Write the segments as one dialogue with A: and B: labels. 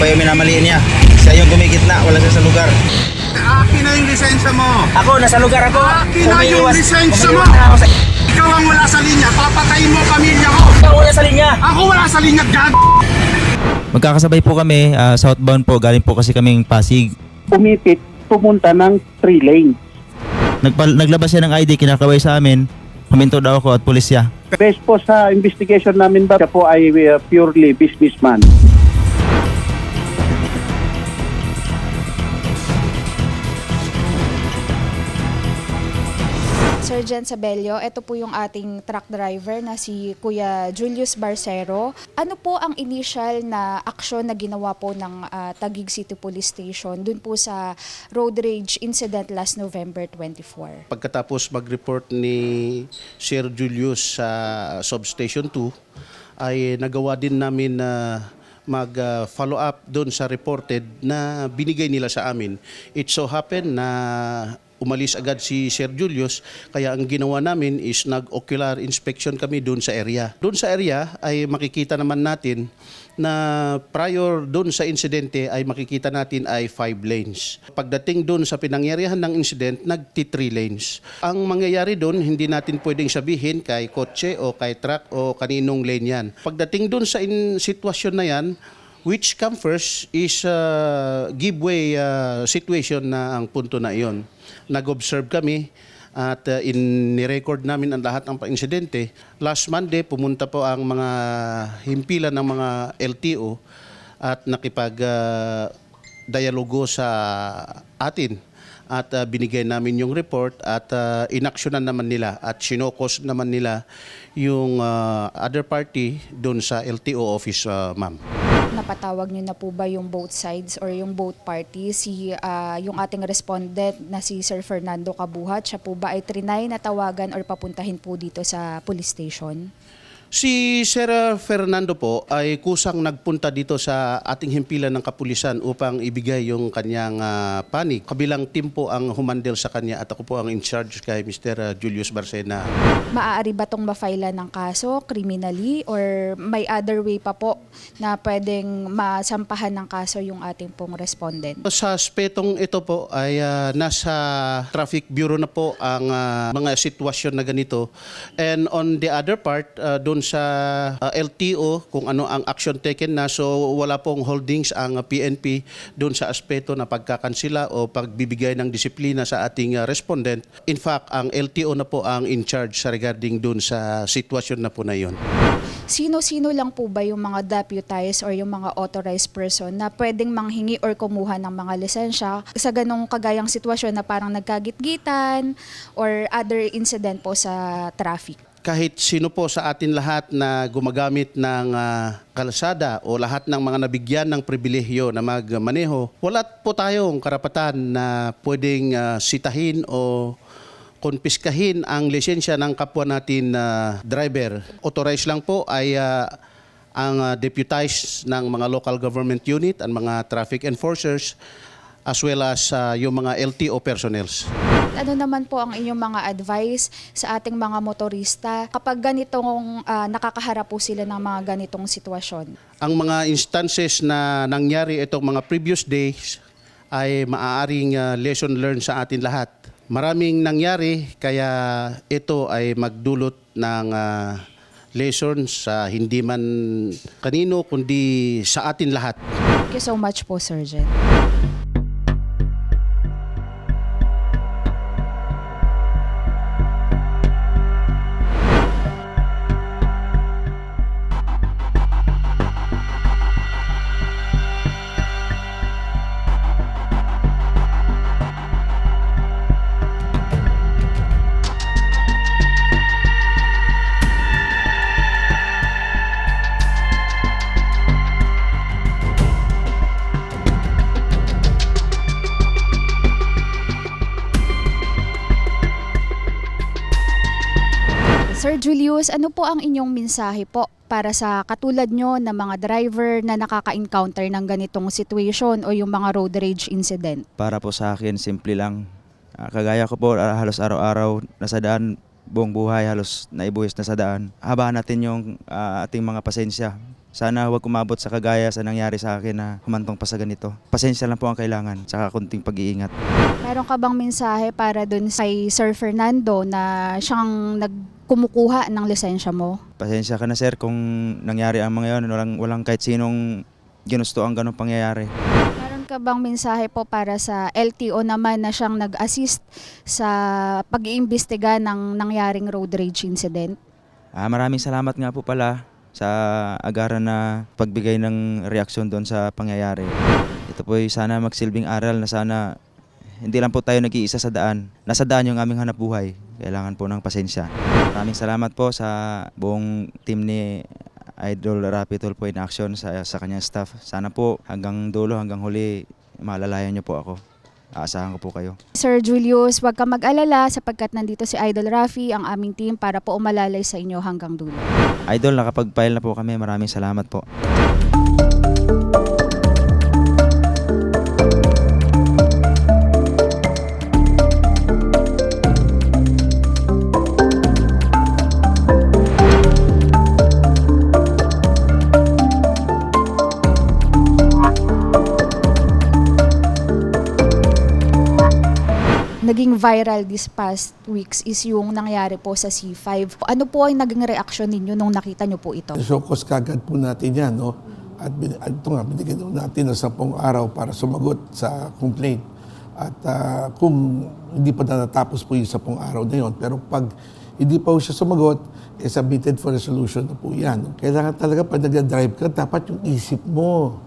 A: pa yung minamaliin niya. Siya yung gumigitna, wala siya sa lugar.
B: Akin na yung lisensya mo.
A: Ako, nasa lugar ako.
B: Akin na yung lisensya mo.
A: Umiiwas na ako sa...
B: Ikaw ang wala sa linya. Papatayin mo ang pamilya ko.
A: Ikaw wala sa linya.
B: Ako wala sa linya, gag.
C: Magkakasabay po kami, southbound po, galing po kasi kaming Pasig.
D: Pumipit, pumunta ng 3 lanes.
C: Naglabas siya ng ID, kinakaway sa amin. Huminto daw ako at pulisya.
D: Based po sa investigation namin ba, siya po ay purely businessman.
E: Sergeant Sabelio, ito po yung ating truck driver na si Kuya Julius Barcero. Ano po ang initial na aksyon na ginawa po ng Taguig City Police Station dun po sa road rage incident last November 24?
F: Pagkatapos mag-report ni Sir Julius sa Substation 2, ay nagawa din namin na mag-follow up doon sa reported na binigay nila sa amin. It so happened na umalis agad si Sir Julius, kaya ang ginawa namin is nag-ocular inspection kami doon sa area. Doon sa area ay makikita naman natin na prior doon sa insidente ay makikita natin ay 5 lanes. Pagdating doon sa pinangyarihan ng incident, nagti 3 lanes. Ang mangyayari doon, hindi natin pwedeng sabihin kay kotse o kay truck o kaninong lane yan. Pagdating doon sa sitwasyon na yan, which come first is giveaway situation na ang punto na iyon. Nag-observe kami at in-record namin ang lahat ng insidente. Last Monday, pumunta po ang mga himpilan ng mga LTO at nakipag-dialogo sa atin. At binigay namin yung report at inaksyonan naman nila at sinokos naman nila yung other party doon sa LTO office, ma'am.
E: Napatawag niyo na po ba yung both sides or yung both parties? Yung ating respondent na si Sir Fernando Kabuhat, siya po ba ay trinay na tawagan or papuntahin po dito sa police station?
F: Si Sir Fernando po ay kusang nagpunta dito sa ating himpilan ng kapulisan upang ibigay yung kanyang panig. Kabilang team po ang humandel sa kanya at ako po ang in charge kay Mr. Julius Barcena.
E: Maaari ba itong ma-file ng kaso criminally or may other way pa po na pwedeng masampahan ng kaso yung ating pong respondent?
F: Sa aspetong ito po ay nasa traffic bureau na po ang mga sitwasyon na ganito. And on the other part, doon sa LTO kung ano ang action taken na, so wala pong holdings ang PNP doon sa aspeto na pagkakansila o pagbibigay ng disiplina sa ating respondent. In fact, ang LTO na po ang in charge sa regarding doon sa sitwasyon na po na yon.
E: Sino-sino lang po ba yung mga deputized or yung mga authorized person na pwedeng manghingi or kumuha ng mga lisensya sa ganong kagayang sitwasyon na parang nagkagitgitan or other incident po sa traffic?
F: Kahit sino po sa atin lahat na gumagamit ng kalsada o lahat ng mga nabigyan ng pribilehyo na magmaneho, wala po tayong karapatan na pwedeng sitahin o konpiskahin ang lisensya ng kapwa natin driver. Authorized lang po ay ang deputized ng mga local government unit, ang mga traffic enforcers, as well as yung mga LTO personnels.
E: Ano naman po ang inyong mga advice sa ating mga motorista kapag ganitong nakakaharap po sila ng mga ganitong sitwasyon?
F: Ang mga instances na nangyari itong mga previous days ay maaaring lesson learned sa atin lahat. Maraming nangyari kaya ito ay magdulot ng lesson sa hindi man kanino kundi sa atin lahat.
E: Thank you so much po, Sergeant. Sir Julius, ano po ang inyong mensahe po para sa katulad nyo na mga driver na nakaka-encounter ng ganitong situation o yung mga road rage incident?
C: Para po sa akin, simple lang. Kagaya ko po, halos araw-araw nasa daan, buong buhay halos naibuhis na sa daan. Habaan natin yung ating mga pasensya Sana huwag kumabot sa kagaya sa nangyari sa akin na humantong pa sa ganito. Pasensya lang po ang kailangan, saka kunting pag-iingat.
E: Meron ka bang mensahe para dun kay Sir Fernando na siyang nagkumukuha ng lisensya mo?
C: Pasensya ka na sir kung nangyari ang mga yun. Walang kahit sinong ginusto ang ganong pangyayari.
E: Meron ka bang mensahe po para sa LTO naman na siyang nag-assist sa pag-iimbestiga ng nangyaring road rage incident?
C: Maraming salamat nga po pala sa agaran na pagbigay ng reaksyon doon sa pangyayari. Ito po ay sana magsilbing aral na sana hindi lang po tayo nag-iisa sa daan. Nasa daan yung aming hanap buhay. Kailangan po ng pasensya. Maraming salamat po sa buong team ni Idol Rapi Tulfo in Action sa kanyang staff. Sana po hanggang dulo, hanggang huli, maalalayan niyo po ako. Aasahan ko po kayo.
E: Sir Julius, huwag ka mag-alala sapagkat nandito si Idol Rafi, ang aming team, para po umalalay sa inyo hanggang dulo.
C: Idol, nakapag-file na po kami. Maraming salamat po.
E: Naging viral this past weeks is yung nangyari po sa C5. Ano po ang naging reaksyon ninyo nung nakita nyo po ito?
G: Showcase kagad po natin yan, no? At ito nga, binigyan natin ng 10 araw para sumagot sa complaint. At kung hindi pa natapos po yung 10 araw na yun, pero pag hindi pa po siya sumagot, submitted for resolution na po yan. No? Kailangan talaga pag nag-drive ka, dapat yung isip mo,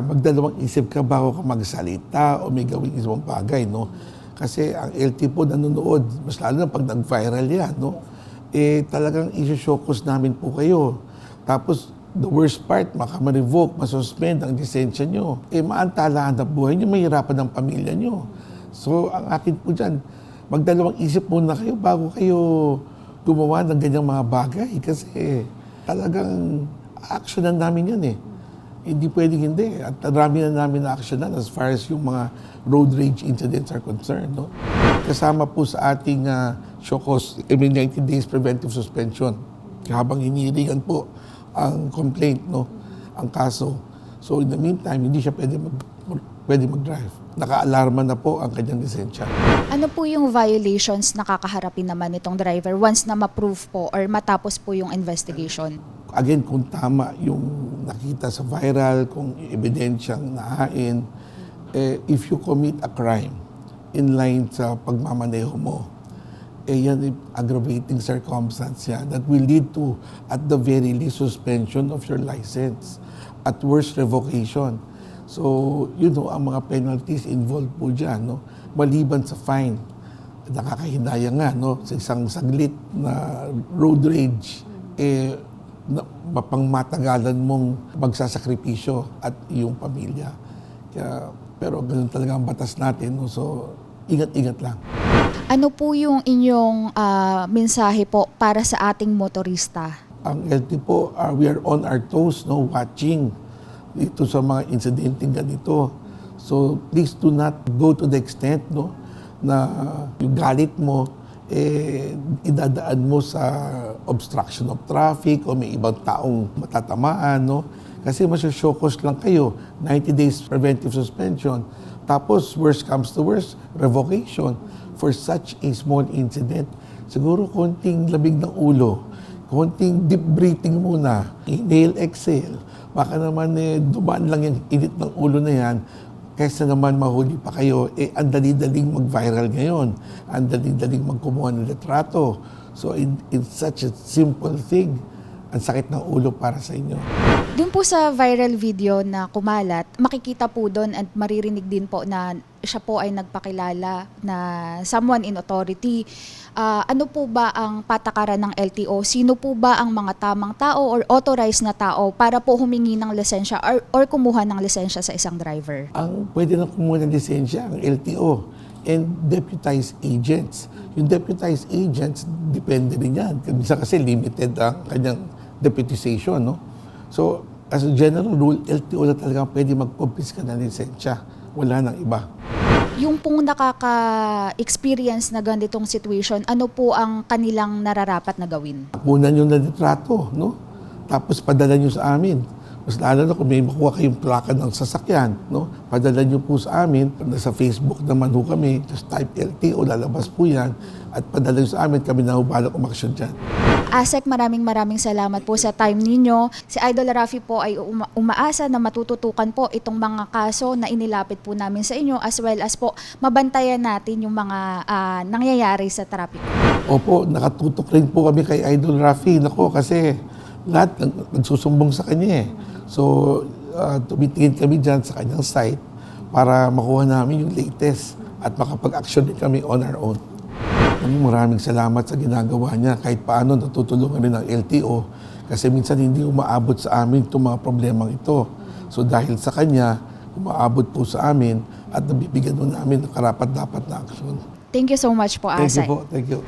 G: magdalawang isip ka bago ka magsalita o may gawing isang bagay, no? Kasi ang LT po nanonood, mas lalo na pag nag-viral yan, no? Talagang isi-showcase namin po kayo. Tapos, the worst part, ma-revoke, ma-suspend ang lisensya nyo. Maantalaan ang buhay nyo, mahirapan ang pamilya nyo. So, ang akin po dyan, magdalawang isip muna kayo bago kayo gumawa ng ganyang mga bagay. Kasi talagang actionan namin yan eh. Hindi pwedeng hindi. At marami na namin na-actionan as far as yung mga road rage incidents are concerned. No? Kasama po sa ating SHOCOS, 90 days preventive suspension. Habang hinihiringan po ang complaint, no? Ang kaso. So in the meantime, hindi siya pwede mag-drive. Naka-alarma na po ang kanyang lisensya.
E: Ano po yung violations na kakaharapin naman itong driver once na ma-prove po or matapos po yung investigation?
G: Again, kung tama yung nakita sa viral, kung ebidensyang nahain, if you commit a crime in line sa pagmamaneho mo, yan aggravating circumstance yan that will lead to, at the very least, suspension of your license. At worst, revocation. So, ang mga penalties involved po dyan, no? Maliban sa fine. Nakakahinaya nga, no? Sa isang saglit na road rage, mapangmatagalan mong magsasakripisyo at iyong pamilya. Pero ganun talaga ang batas natin, no? So ingat-ingat lang.
E: Ano po yung inyong mensahe po para sa ating motorista?
G: Ang LT po, we are on our toes, no? Watching dito sa mga insidenteng ganito. So please do not go to the extent, no? Na yung galit mo, idadaan mo sa obstruction of traffic o may ibang taong matatamaan, no? Kasi masyashokos lang kayo, 90 days preventive suspension. Tapos, worst comes to worst, revocation for such a small incident. Siguro konting labig ng ulo, konting deep breathing muna, inhale, exhale. Baka naman dumaan lang yung init ng ulo na yan, kaysa naman mahuli pa kayo, ang dali-daling mag-viral ngayon. Ang dali-daling magkumuha ng litrato. So, in such a simple thing, ang sakit ng ulo para sa inyo.
E: Doon po sa viral video na kumalat, makikita po doon at maririnig din po na siya po ay nagpakilala na someone in authority. Ano po ba ang patakaran ng LTO? Sino po ba ang mga tamang tao or authorized na tao para po humingi ng lisensya or kumuha ng lisensya sa isang driver?
G: Ang pwede na kumuha ng lisensya, ang LTO and deputized agents. Yung deputized agents, depende rin yan. Kasi limited ang kanyang deputization, no? So, as a general rule, LTO na talaga pwede mag-confiscate ng lisensya. Wala nang iba.
E: Yung pong nakaka-experience na ganitong situation, ano po ang kanilang nararapat na gawin?
G: Kunan yung litrato, no? tapos padala nyo sa amin. Mas lalo na kung may makuha kayong plaka ng sasakyan, no? Padala nyo po sa amin. Sa Facebook naman ho kami, just type LTO, lalabas po yan. At padala nyo sa amin, kami na ho balak umaksyon dyan.
E: ASEC, maraming salamat po sa time ninyo. Si Idol Rafi po ay umaasa na matututukan po itong mga kaso na inilapit po namin sa inyo, as well as po mabantayan natin yung mga nangyayari sa traffic.
G: Opo, nakatutok rin po kami kay Idol Rafi. Nako, kasi lahat nagsusumbong sa kanya eh. So, tumitingin kami dyan sa kanyang site para makuha namin yung latest at makapag-action din kami on our own. Maraming salamat sa ginagawa niya. Kahit paano natutulungan rin ng LTO kasi minsan hindi umaabot sa amin itong mga problemang ito. So dahil sa kanya, umaabot po sa amin at nabibigyan mo namin ng karapat-dapat na aksyon.
E: Thank you so much po,
G: Thank you
E: ASEC.
G: po. Thank you.